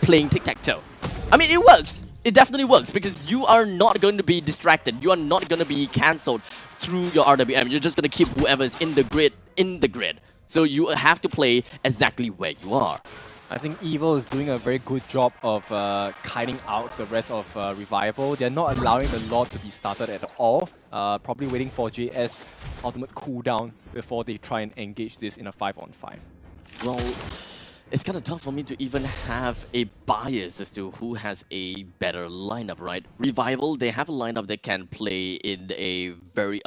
playing tic-tac-toe. I mean, it works. It definitely works because you are not going to be distracted. You are not going to be cancelled through your RWM. You're just going to keep whoever's in the grid. So you have to play exactly where you are. I think Evil is doing a very good job of kiting out the rest of Revival. They're not allowing the Lord to be started at all. Probably waiting for JS ultimate cooldown before they try and engage this in a 5-on-5. Well, it's kind of tough for me to even have a bias as to who has a better lineup, right? Revival, they have a lineup that can play in a very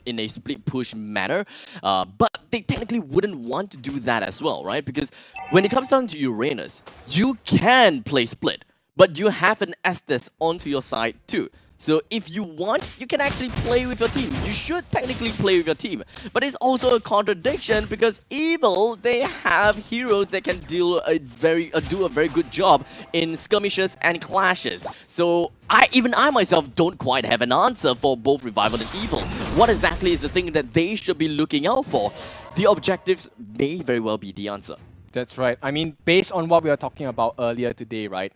in a split push manner, but they technically wouldn't want to do that as well, right? Because when it comes down to Uranus, you can play split, but you have an Estes onto your side too. So if you want, you can actually play with your team. You should technically play with your team. But it's also a contradiction because Evil, they have heroes that can do a very good job in skirmishes and clashes. So even I myself don't quite have an answer for both Revival and Evil. What exactly is the thing that they should be looking out for? The objectives may very well be the answer. That's right. I mean, based on what we were talking about earlier today, right?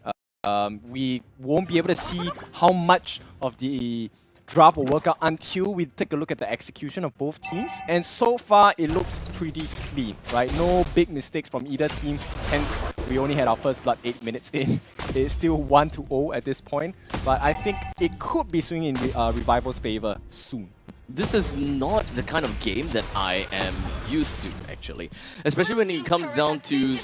We won't be able to see how much of the draft will work out until we take a look at the execution of both teams. And so far, it looks pretty clean, right? No big mistakes from either team. Hence, we only had our first blood 8 minutes in. It's still 1-0 at this point. But I think it could be swinging in Revival's favor soon. This is not the kind of game that I am used to, actually. Especially when it comes down to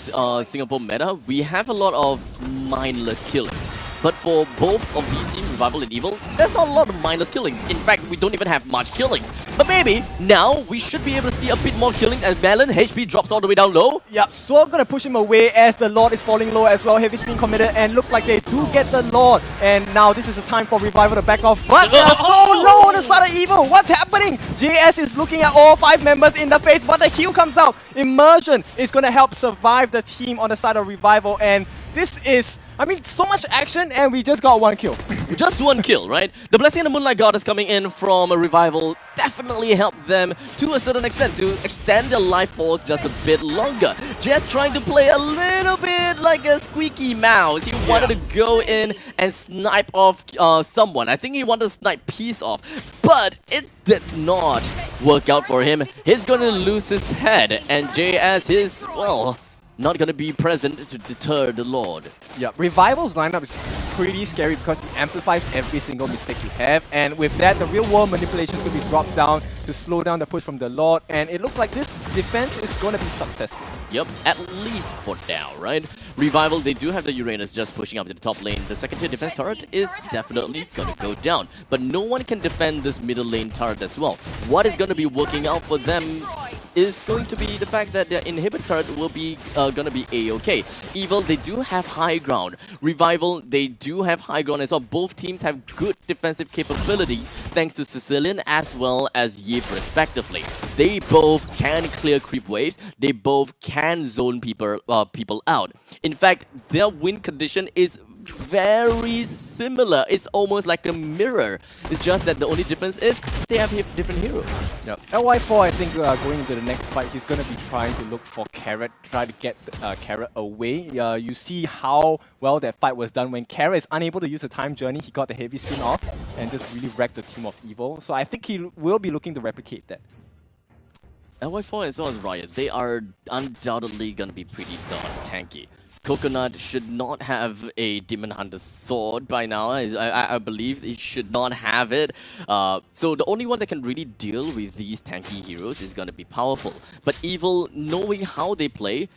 Singapore meta, we have a lot of mindless killings. But for both of these teams, Revival and Evil, there's not a lot of mindless killings. In fact, we don't even have much killings. But maybe now we should be able to see a bit more killing as Melon HP drops all the way down low. Yep, Sword gonna push him away as the Lord is falling low as well. Heavy spin committed and looks like they do get the Lord. And now this is the time for Revival to back off. But they're so low on the side of Evil. What's happening? JS is looking at all 5 members in the face, but the heal comes out. Immersion is gonna help survive the team on the side of Revival. And this is, I mean, so much action and we just got 1 kill. Just 1 kill, right? The Blessing and the Moonlight Goddess coming in from a Revival definitely helped them to a certain extent to extend their life force just a bit longer. Just trying to play a little bit like a squeaky mouse. He wanted to go in and snipe off someone. I think he wanted to snipe Peace off, but it did not work out for him. He's going to lose his head, and JS is, well, not going to be present to deter the Lord. Yeah, Revival's lineup is pretty scary because it amplifies every single mistake you have, and with that, the real-world manipulation could be dropped down to slow down the push from the Lord, and it looks like this defense is going to be successful. Yep, at least for now, right? Revival, they do have the Uranus just pushing up to the top lane. The second tier defense turret is definitely going to go down, but no one can defend this middle lane turret as well. What is going to be working out for them is going to be the fact that their inhibitor turret will be going to be a-okay. Evil, they do have high ground. Revival, they do have high ground as well. Both teams have good defensive capabilities thanks to Sicilian as well as Yip respectively. They both can clear creep waves. They both can zone people out. In fact, their win condition is very similar. It's almost like a mirror. It's just that the only difference is they have different heroes. Yep. LY4, I think going into the next fight, he's going to be trying to look for Carrot, try to get Carrot away. You see how well that fight was done when Carrot is unable to use the time journey. He got the heavy spin off and just really wrecked the team of Evil. So I think he will be looking to replicate that. LY4 as well as Riot, they are undoubtedly going to be pretty darn tanky. Coconut should not have a Demon Hunter sword by now. I believe he should not have it. So the only one that can really deal with these tanky heroes is going to be Powerful. But Evil, knowing how they play,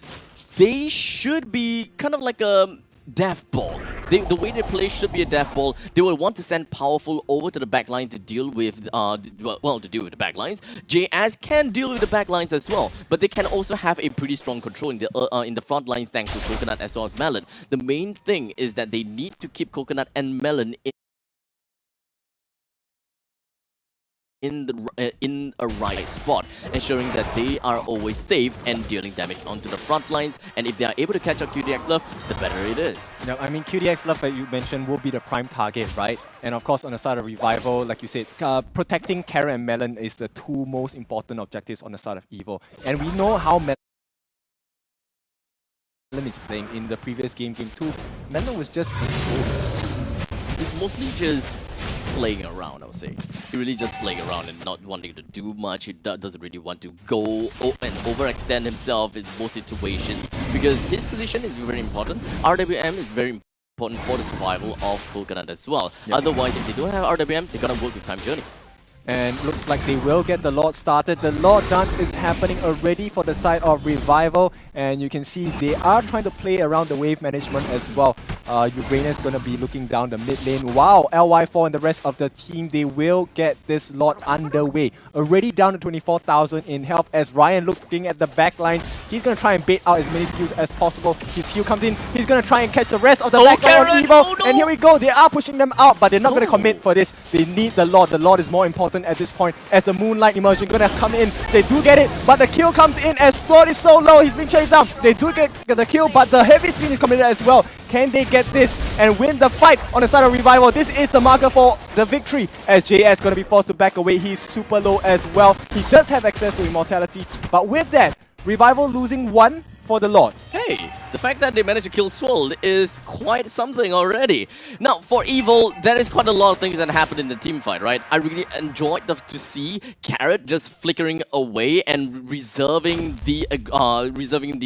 they should be kind of like a death ball. The way they play should be a death ball. They will want to send Powerful over to the backline to deal with, to deal with the backlines. JS can deal with the backlines as well, but they can also have a pretty strong control in the front lines thanks to Coconut as well as Melon. The main thing is that they need to keep Coconut and Melon in a right spot, ensuring that they are always safe and dealing damage onto the front lines. And if they are able to catch up QDX Love, the better it is. Yeah, I mean, QDX Love, that you mentioned, will be the prime target, right? And of course, on the side of Revival, like you said, protecting Carrot and Melon is the 2 most important objectives on the side of Evil. And we know how is playing in the previous game, game 2, Melon was just a ghost. He's mostly just playing around, I would say. He really just playing around and not wanting to do much. He doesn't really want to go and overextend himself in most situations because his position is very important. RWM is very important for the survival of Coconut as well. Yep. Otherwise, if they don't have RWM, they're gonna work with Time Journey. And looks like they will get the Lord started. The Lord dance is happening already for the side of Revival, and you can see they are trying to play around the wave management as well. Uranus going to be looking down the mid lane. Wow, LY4 and the rest of the team, they will get this Lord underway. Already down to 24,000 in health as Ryan looking at the back line. He's going to try and bait out as many skills as possible. His heal comes in. He's going to try and catch the rest of the back line of Evo. Oh, no. And here we go. They are pushing them out, but they're not going to commit for this. They need the Lord. The Lord is more important at this point as the Moonlight Immersion gonna come in. They do get it, but the kill comes in as Sword is so low. He's being chased down. They do get the kill, but the heavy spin is committed as well. Can they get this and win the fight on the side of Revival? This is the marker for the victory as JS gonna be forced to back away. He's super low as well. He does have access to immortality, but with that, Revival losing 1 for the Lord. Hey, the fact that they managed to kill Swirl is quite something already. Now, for Evil, there is quite a lot of things that happened in the team fight, right? I really enjoyed to see Carrot just flickering away and reserving the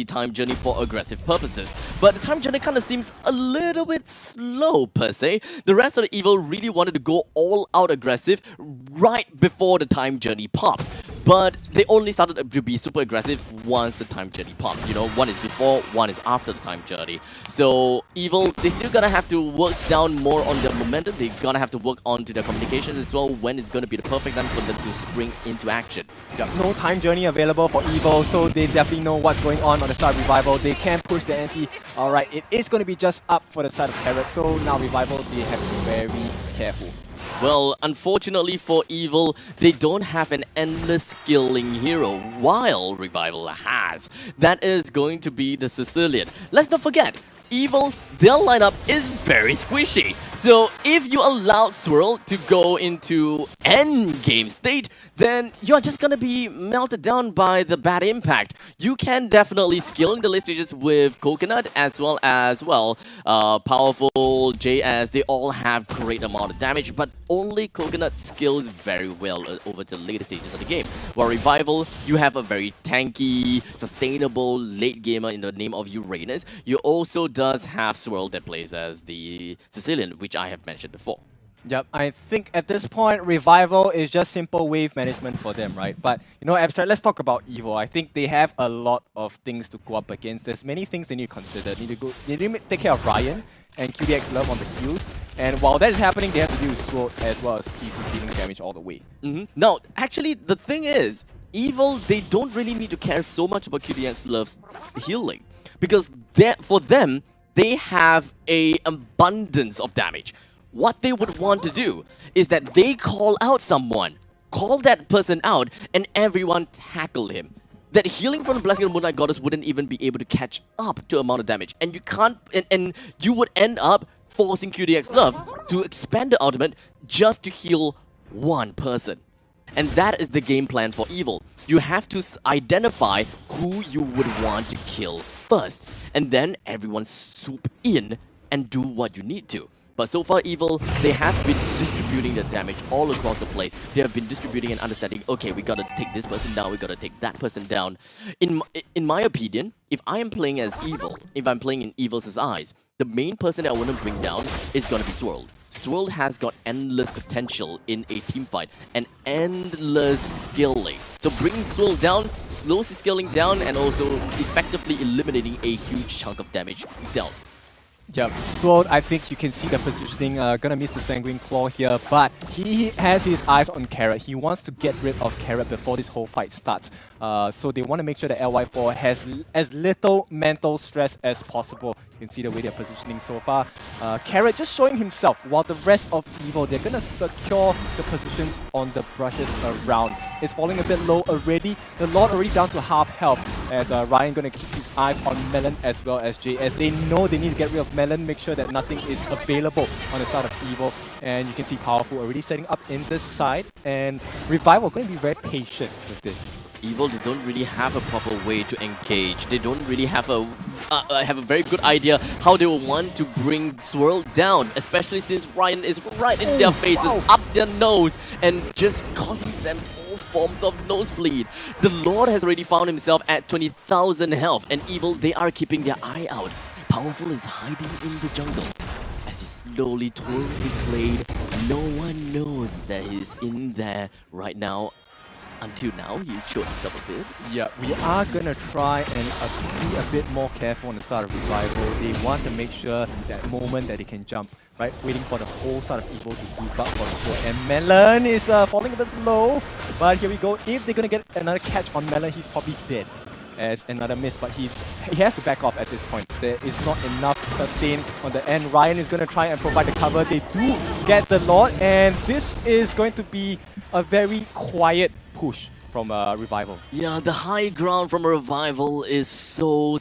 Time Journey for aggressive purposes. But the Time Journey kind of seems a little bit slow, per se. The rest of the Evil really wanted to go all out aggressive right before the Time Journey pops. But they only started to be super aggressive once the Time Journey popped. You know, one is before, one is after the Time Journey. So Evil, they still gonna have to work down more on their momentum. They're gonna have to work onto their communications as well when it's gonna be the perfect time for them to spring into action. Yep. No Time Journey available for Evil, so they definitely know what's going on the side of Revival. They can push the anti. Alright, it is gonna be just up for the side of Carrot, so now Revival, they have to be very careful. Well, unfortunately for Evil, they don't have an endless skilling hero, while Revival has. That is going to be the Sicilian. Let's not forget, Evil, their lineup is very squishy. So if you allow Swirl to go into endgame state, then you're just gonna be melted down by the bad impact. You can definitely skill in the late stages with Coconut as well as, Powerful, JS, they all have great amount of damage, but only Coconut skills very well over to later stages of the game. While Revival, you have a very tanky, sustainable late gamer in the name of Uranus. You also does have Swirl that plays as the Sicilian, which I have mentioned before. Yep, I think at this point, Revival is just simple wave management for them, right? But, you know, Abstract, let's talk about Evil. I think they have a lot of things to go up against. There's many things they need to consider. They need to take care of Ryan and QDX Love on the heals. And while that is happening, they have to deal with Sword as well as Kisu dealing damage all the way. Now, actually, the thing is, Evil, they don't really need to care so much about QDX Love's healing. Because for them, they have an abundance of damage. What they would want to do is that they call out someone, call that person out, and everyone tackle him. That healing from the Blessing of the Moonlight Goddess wouldn't even be able to catch up to amount of damage. And you can't, and you would end up forcing QDX Love to expand the ultimate just to heal one person. And that is the game plan for Evil. You have to identify who you would want to kill first, and then everyone swoop in and do what you need to. But so far, Evil, they have been distributing the damage all across the place. They have been distributing and understanding, okay, we gotta take this person down, we gotta take that person down. In my opinion, if I am playing as Evil, if I'm playing in Evil's eyes, the main person that I want to bring down is gonna be Swirl. Swirl has got endless potential in a team fight and endless skilling. So bringing Swirl down slows his skilling down and also effectively eliminating a huge chunk of damage dealt. Yep, Sword, I think you can see the positioning, gonna miss the Sanguine Claw here, but he has his eyes on Carrot. He wants to get rid of Carrot before this whole fight starts. So they want to make sure that LY4 has as little mental stress as possible. You can see the way they're positioning so far. Carrot just showing himself, while the rest of Evil, they're gonna secure the positions on the brushes around. It's falling a bit low already. The Lord already down to half health, as Ryan gonna keep his eyes on Melon as well as JS. They know they need to get rid of Melon, make sure that nothing is available on the side of Evil. And you can see Powerful already setting up in this side, and Revival going to be very patient with this. Evil, they don't really have a proper way to engage. They don't really have a very good idea how they will want to bring Swirl down, especially since Ryan is right in their faces, up their nose, and just causing them all forms of nosebleed. The Lord has already found himself at 20,000 health, and Evil, they are keeping their eye out. Powerful is hiding in the jungle. As he slowly twirls his blade, no one knows that he's in there right now. Until now, he showed himself a bit. Yeah, we are gonna try and be a bit more careful on the side of Revival. They want to make sure that moment that they can jump, right? Waiting for the whole side of Evil to group up for Sword. And Melon is falling a bit low, but here we go. If they're gonna get another catch on Melon, he's probably dead as another miss, but he has to back off at this point. There is not enough sustain on the end. Ryan is going to try and provide the cover. They do get the Lord, and this is going to be a very quiet push from Revival. Yeah, the high ground from Revival is so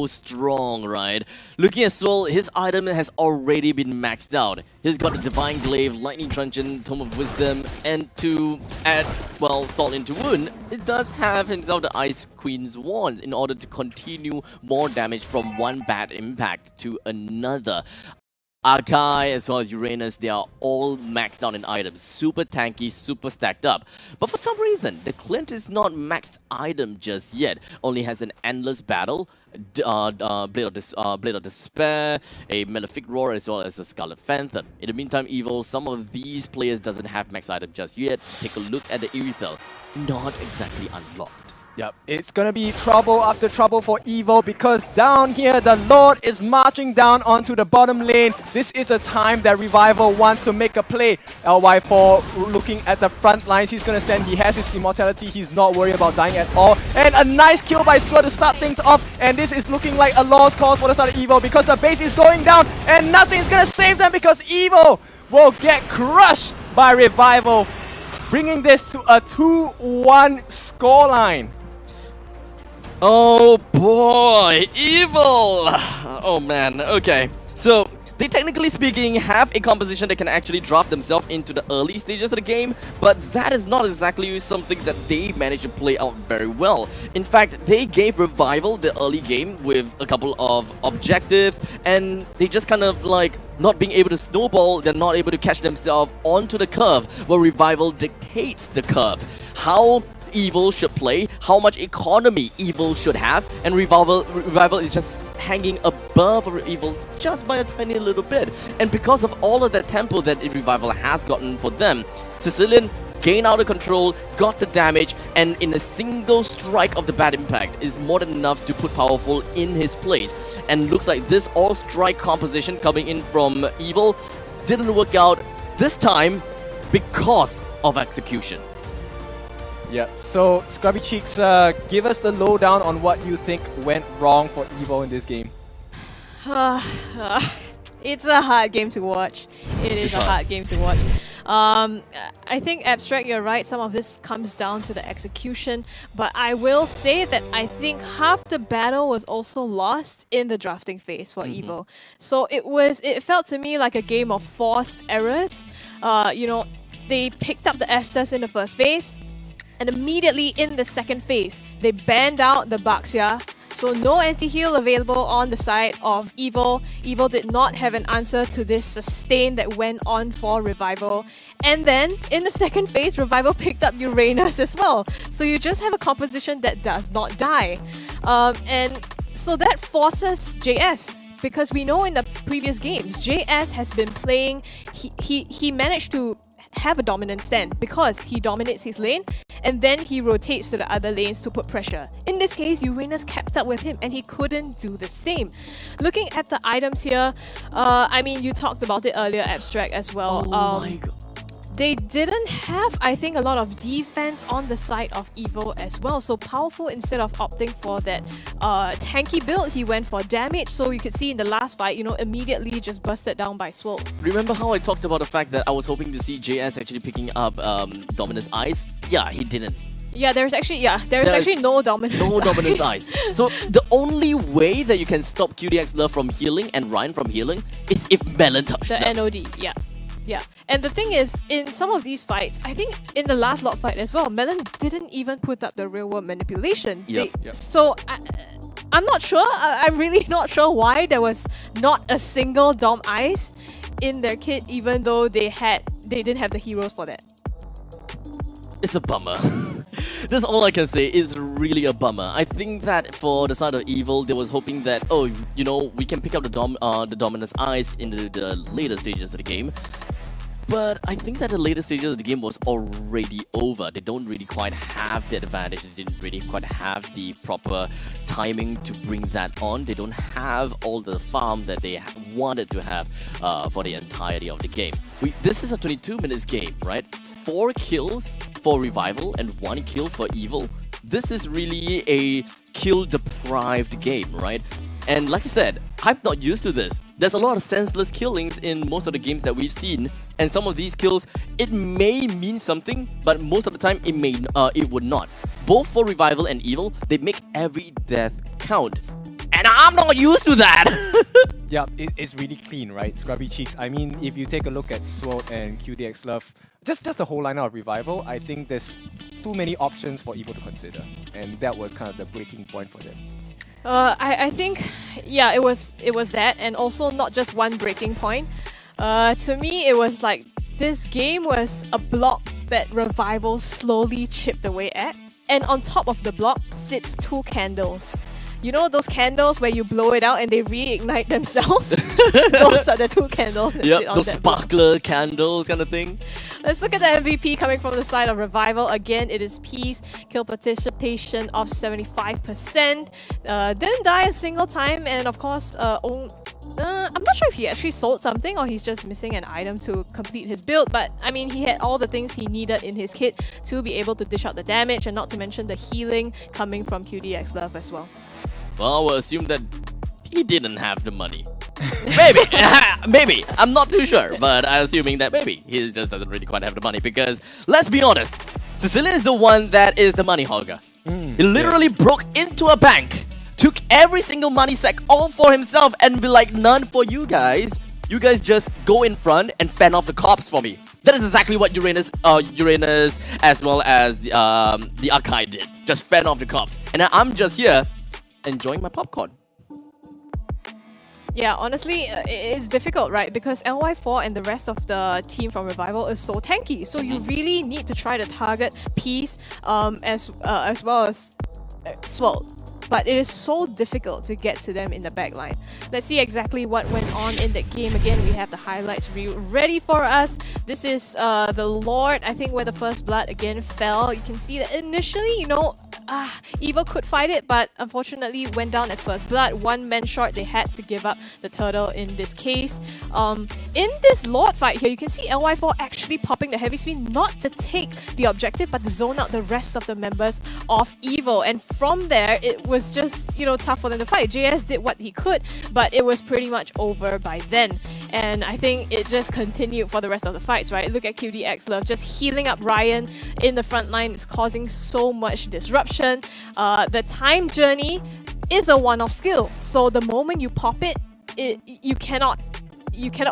strong, right? Looking at Swirl, his item has already been maxed out. He's got the Divine Glaive, Lightning Truncheon, Tome of Wisdom, and to add, well, Salt into Wound, it does have himself the Ice Queen's Wand in order to continue more damage from one bad impact to another. Arkai as well as Uranus, they are all maxed out in items. Super tanky, super stacked up. But for some reason, the Clint is not maxed item just yet. Only has an Endless Battle, Blade of Despair, a Malefic Roar, as well as a Scarlet Phantom. In the meantime, Evil, some of these players doesn't have max item just yet. Take a look at the Irithel. Not exactly unlocked. Yep, it's gonna be trouble after trouble for Evil because down here the Lord is marching down onto the bottom lane. This is a time that Revival wants to make a play. LY4 looking at the front lines, he's gonna stand, he has his immortality, he's not worried about dying at all. And a nice kill by Sword to start things off, and this is looking like a lost cause for the side of Evil because the base is going down and nothing's gonna save them because Evil will get crushed by Revival, bringing this to a 2-1 scoreline. Oh boy, Evil! Oh man, okay. So, they technically speaking have a composition that can actually draft themselves into the early stages of the game, but that is not exactly something that they managed to play out very well. In fact, they gave Revival the early game with a couple of objectives, and they just kind of like not being able to snowball, they're not able to catch themselves onto the curve, where Revival dictates the curve. How Evil should play, how much economy Evil should have, and Revival is just hanging above Evil just by a tiny little bit. And because of all of that tempo that Revival has gotten for them, Sicilian gained out of control, got the damage, and in a single strike of the bad impact is more than enough to put Powerful in his place. And looks like this all-strike composition coming in from Evil didn't work out this time because of execution. Yeah, so Scrubby Cheeks, give us the lowdown on what you think went wrong for Evil in this game. It's a hard game to watch. It is a hard game to watch. I think, Abstract, you're right. Some of this comes down to the execution. But I will say that I think half the battle was also lost in the drafting phase for Evil. So it felt to me like a game of forced errors. You know, they picked up the Estus in the first phase, and immediately in the second phase, they banned out the Baxia. So no anti-heal available on the side of Evil. Evil did not have an answer to this sustain that went on for Revival. And then, in the second phase, Revival picked up Uranus as well. So you just have a composition that does not die. And so that forces JS. Because we know in the previous games, JS has been playing, he managed to have a dominant stand because he dominates his lane and then he rotates to the other lanes to put pressure. In this case, Uranus kept up with him and he couldn't do the same. Looking at the items here, I mean, you talked about it earlier, Abstract, as well. Oh my god. They didn't have, I think, a lot of defense on the side of Evil as well. So Powerful, instead of opting for that tanky build, he went for damage. So you could see in the last fight, you know, immediately just busted down by Swope. Remember how I talked about the fact that I was hoping to see JS actually picking up Dominus Ice? Yeah, he didn't. Yeah, there's actually no Dominus No Dominus Ice. So the only way that you can stop QDX Love from healing and Ryan from healing is if Melon touched the them. NOD, yeah. Yeah, and the thing is, in some of these fights, I think in the last lot fight as well, Melon didn't even put up the real world manipulation. Yep. So I'm not sure. I'm really not sure why there was not a single Dom Ice in their kit, even though they didn't have the heroes for that. It's a bummer. That's all I can say. It's really a bummer. I think that for the side of Evil, they was hoping that, oh, you know, we can pick up the Dominus Eyes in the later stages of the game. But I think that the later stages of the game was already over. They don't really quite have the advantage. They didn't really quite have the proper timing to bring that on. They don't have all the farm that they wanted to have for the entirety of the game. This is a 22 minutes game, right? 4 kills for Revival and 1 kill for Evil. This is really a kill-deprived game, right? And like I said, I'm not used to this. There's a lot of senseless killings in most of the games that we've seen, and some of these kills, it may mean something, but most of the time it would not. Both for Revival and Evil, they make every death count. And I'm not used to that! Yeah, it's really clean, right? Scrubby Cheeks. I mean, if you take a look at Sword and QDX Love, just the whole lineup of Revival, I think there's too many options for Evil to consider. And that was kind of the breaking point for them. I think, yeah, it was that, and also not just one breaking point. To me, it was like this game was a block that Revival slowly chipped away at, and on top of the block sits 2 candles. You know those candles where you blow it out and they reignite themselves? Those are the 2 candles that sit on those that block. sparkler candles kind of thing. Let's look at the MVP coming from the side of Revival. Again, it is Peace. Kill participation of 75%. Didn't die a single time, and of course, I'm not sure if he actually sold something or he's just missing an item to complete his build, but I mean, he had all the things he needed in his kit to be able to dish out the damage, and not to mention the healing coming from QDX Love as well. Well, we'll assume that he didn't have the money. Maybe, maybe. I'm not too sure, but I'm assuming that maybe he just doesn't really quite have the money because, let's be honest, Sicilian is the one that is the money hogger. He literally broke into a bank, took every single money sack all for himself and be like, none for you guys. You guys just go in front and fend off the cops for me. That is exactly what Uranus as well as the Akai did. Just fend off the cops. And I'm just here enjoying my popcorn. Yeah, honestly, it's difficult, right? Because LY4 and the rest of the team from Revival is so tanky. So you really need to try to target Peace as well as Swirl. But it is so difficult to get to them in the backline. Let's see exactly what went on in that game. Again, we have the highlights ready for us. This is the Lord, I think, where the first blood again fell. You can see that initially, you know, Evil could fight it, but unfortunately went down as first blood. 1 man short, they had to give up the turtle in this case. In this Lord fight here, you can see LY4 actually popping the heavy spin, not to take the objective, but to zone out the rest of the members of Evil. And from there, it was just, you know, tough for them to fight. JS did what he could, but it was pretty much over by then. And I think it just continued for the rest of the fights, right? Look at QDX Love just healing up Ryan in the front line. It's causing so much disruption. The time journey is a one-off skill. So the moment you pop it, you cannot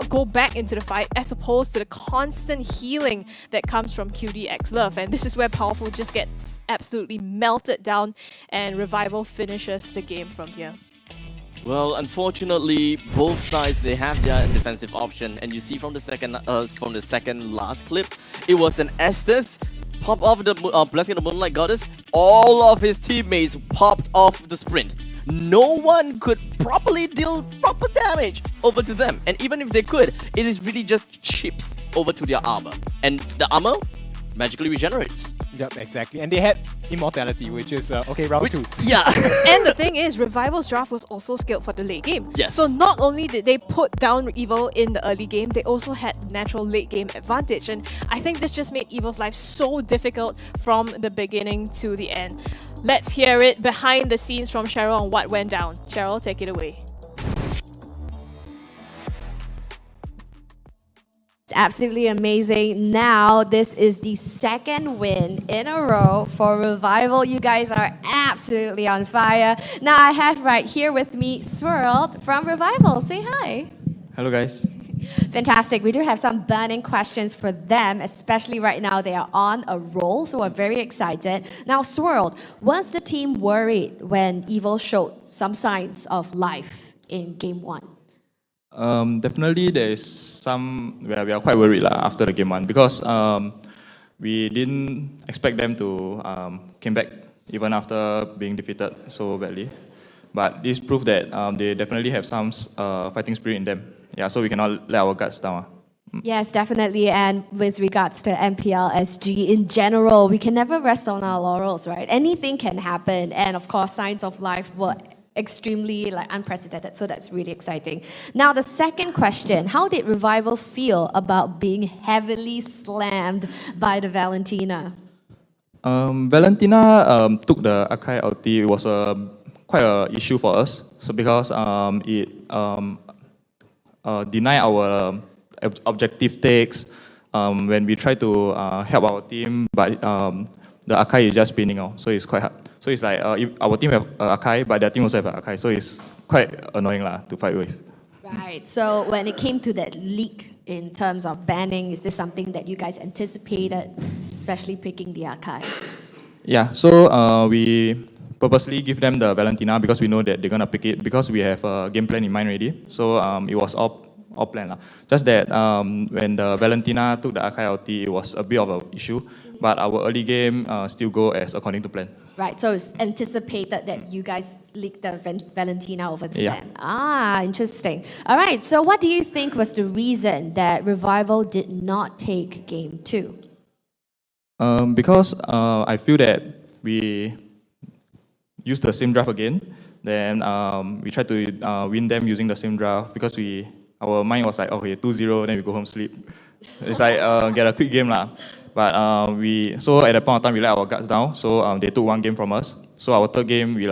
go back into the fight, as opposed to the constant healing that comes from QDX Love. And this is where Powerful just gets absolutely melted down, and Revival finishes the game from here. Well, unfortunately, both sides, they have their defensive option, and you see from the second last clip, it was an Estes pop off the Blessing of the Moonlight Goddess. All of his teammates popped off the sprint. No one could properly deal proper damage over to them, and even if they could, it is really just chips over to their armor, and the armor magically regenerates. Yep, exactly. And they had Immortality, which is, okay, round 2. Yeah. And the thing is, Revival's draft was also scaled for the late game. Yes. So not only did they put down Evil in the early game, they also had natural late game advantage. And I think this just made Evil's life so difficult from the beginning to the end. Let's hear it behind the scenes from Cheryl on what went down. Cheryl, take it away. It's absolutely amazing. Now, this is the 2nd win in a row for Revival. You guys are absolutely on fire. Now, I have right here with me Swirl from Revival. Say hi. Hello guys. Fantastic. We do have some burning questions for them, especially right now. They are on a roll, so we're very excited. Now, Swirled, was the team worried when Evil showed some signs of life in game 1? Definitely, there is some where we are quite worried after the game 1 because we didn't expect them to came back even after being defeated so badly. But this proved that they definitely have some fighting spirit in them. Yeah, so we cannot let our guards down. Yes, definitely. And with regards to MPLSG in general, we can never rest on our laurels, right? Anything can happen. And of course, signs of life were extremely unprecedented. So that's really exciting. Now, the second question, how did Revival feel about being heavily slammed by the Valentina? Valentina took the Akai ulti. It was quite an issue for us. So because it denied our objective takes when we try to help our team, but the Akai is just spinning out, so it's quite hard. So it's like if our team have Akai, but their team also have Akai, so it's quite annoying to fight with. Right, so when it came to that leak in terms of banning, is this something that you guys anticipated, especially picking the Akai? Yeah, so we purposely give them the Valentina because we know that they're gonna pick it because we have a game plan in mind already. So it was all planned. Just that when the Valentina took the Akai ulti, it was a bit of an issue, but our early game still go as according to plan. Right, so it's anticipated that you guys leaked the Valentina over to Yeah. them. Interesting. All right, so what do you think was the reason that Revival did not take game 2? Because I feel that we use the same draft again, then we try to win them using the same draft because our mind was like, okay, 2-0, then we go home sleep. It's like get a quick game But so at that point of time we let our guards down, so they took one game from us. So our third game we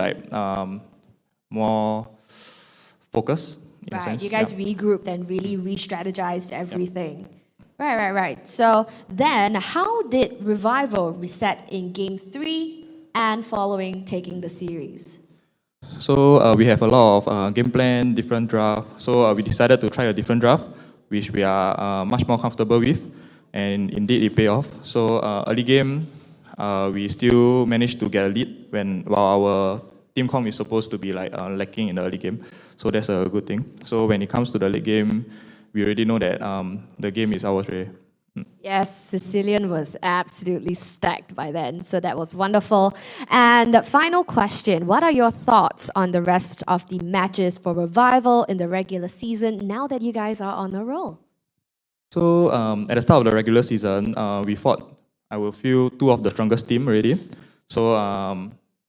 more focus in a Right, sense. you guys regrouped and really re-strategized everything. Right. So then, how did Revival reset in game 3 and following taking the series? So we have a lot of game plan, different draft. So we decided to try a different draft, which we are much more comfortable with, and indeed it paid off. So early game, we still managed to get a lead while our team comp is supposed to be lacking in the early game. So that's a good thing. So when it comes to the late game, we already know that the game is ours already. Yes, Sicilian was absolutely stacked by then, so that was wonderful. And final question, what are your thoughts on the rest of the matches for Revival in the regular season now that you guys are on a roll? So at the start of the regular season, we fought, I will feel, 2 of the strongest team already. So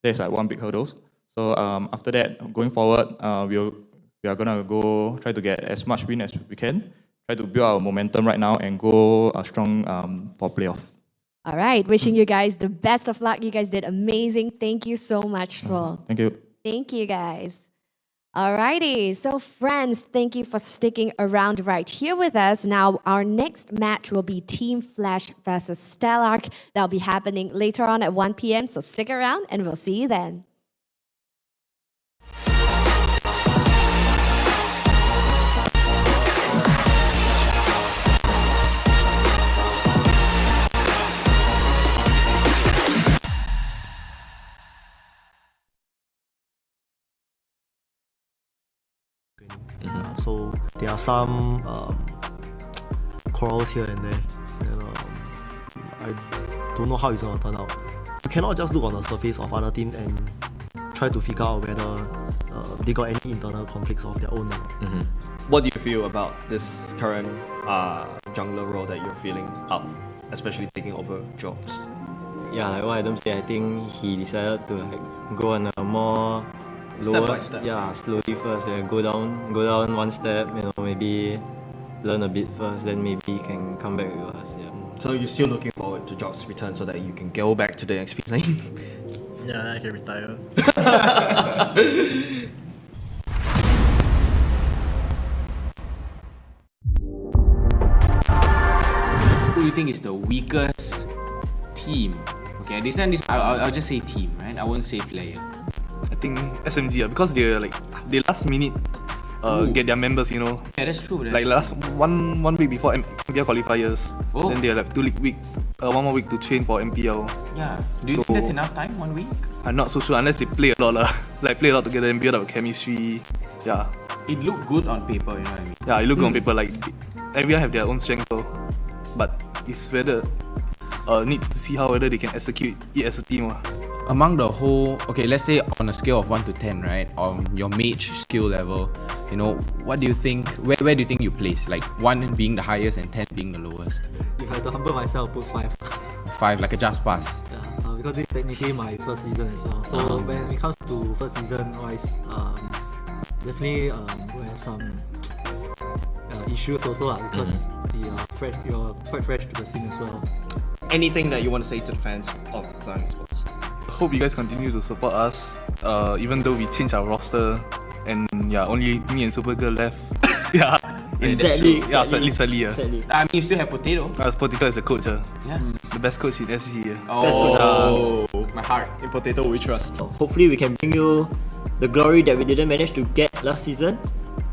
there's one big hurdle. So after that, going forward, we are gonna go try to get as much win as we can. Try to build our momentum right now and go strong for playoff. All right, wishing you guys the best of luck. You guys did amazing. Thank you so much, Swirl. Thank you. Thank you, guys. Alrighty, so friends, thank you for sticking around right here with us. Now, our next match will be Team Flash versus Stellark. That'll be happening later on at 1 p.m., so stick around and we'll see you then. So there are some quarrels here and there. And, I don't know how it's gonna turn out. You cannot just look on the surface of other teams and try to figure out whether they got any internal conflicts of their own. What do you feel about this current jungler role that you're filling up, especially taking over Jox? Yeah, like what Adam said, I think he decided to go on a more Step lower, by step. Yeah, slowly first. Go down one step. Maybe learn a bit first, then maybe he can come back with us. Yeah. So you're still looking forward to Jox's return so that you can go back to the XP lane? Yeah, I can retire. Who do you think is the weakest team? Okay, this time I'll just say team, right? I won't say player. I think SMG because they last minute get their members, you know. Yeah, that's true. Like last one week before MPL qualifiers, then they have like 1 more week to train for MPL. Yeah. Do you think that's enough time? 1 week? I'm not so sure unless they play a lot lah. Like play a lot together and build up chemistry. Yeah. It looked good on paper, you know what I mean? Yeah, it look good on paper. Like everyone have their own strength, though. But it's whether need to see how whether they can execute it as a team. Among the whole, okay, let's say on a scale of 1 to 10, right, on your mage skill level, you know, what do you think, where do you think you place? Like 1 being the highest and 10 being the lowest? If I had to humble myself, I'll put 5. 5, like a just pass. Yeah, because this is technically my first season as well. So when it comes to first season wise, definitely we have some issues also because you're quite fresh to the scene as well. Anything that you want to say to the fans of Zion Esports? Hope you guys continue to support us, even though we changed our roster, and yeah, only me and Supergirl left. Yeah, sadly. I mean, you still have Potato. Potato as a coach. Yeah. The best coach in SC. Best coach. My heart. In Potato we trust. Hopefully we can bring you the glory that we didn't manage to get last season.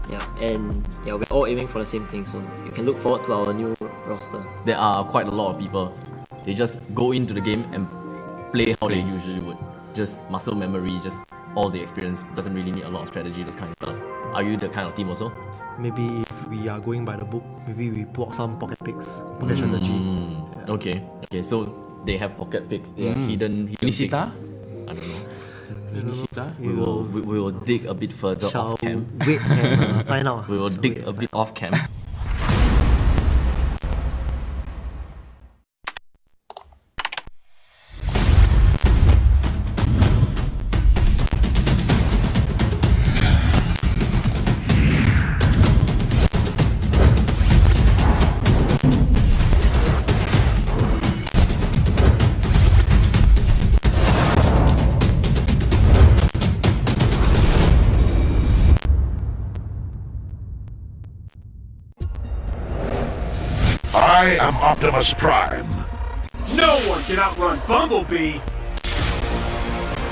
Yeah, and yeah, we're all aiming for the same thing, so you can look forward to our new roster. There are quite a lot of people. They just go into the game and play how they usually would. Just muscle memory, just all the experience. Doesn't really need a lot of strategy, those kind of stuff. Are you the kind of team also? Maybe if we are going by the book, maybe we put out some pocket picks, pocket strategy. Yeah. Okay, so they have pocket picks, they have hidden picks. Nisita? I don't know. Nisita? We will dig a bit further off cam. Wait and find out. We will dig a bit off cam. I am Optimus Prime. No one can outrun Bumblebee!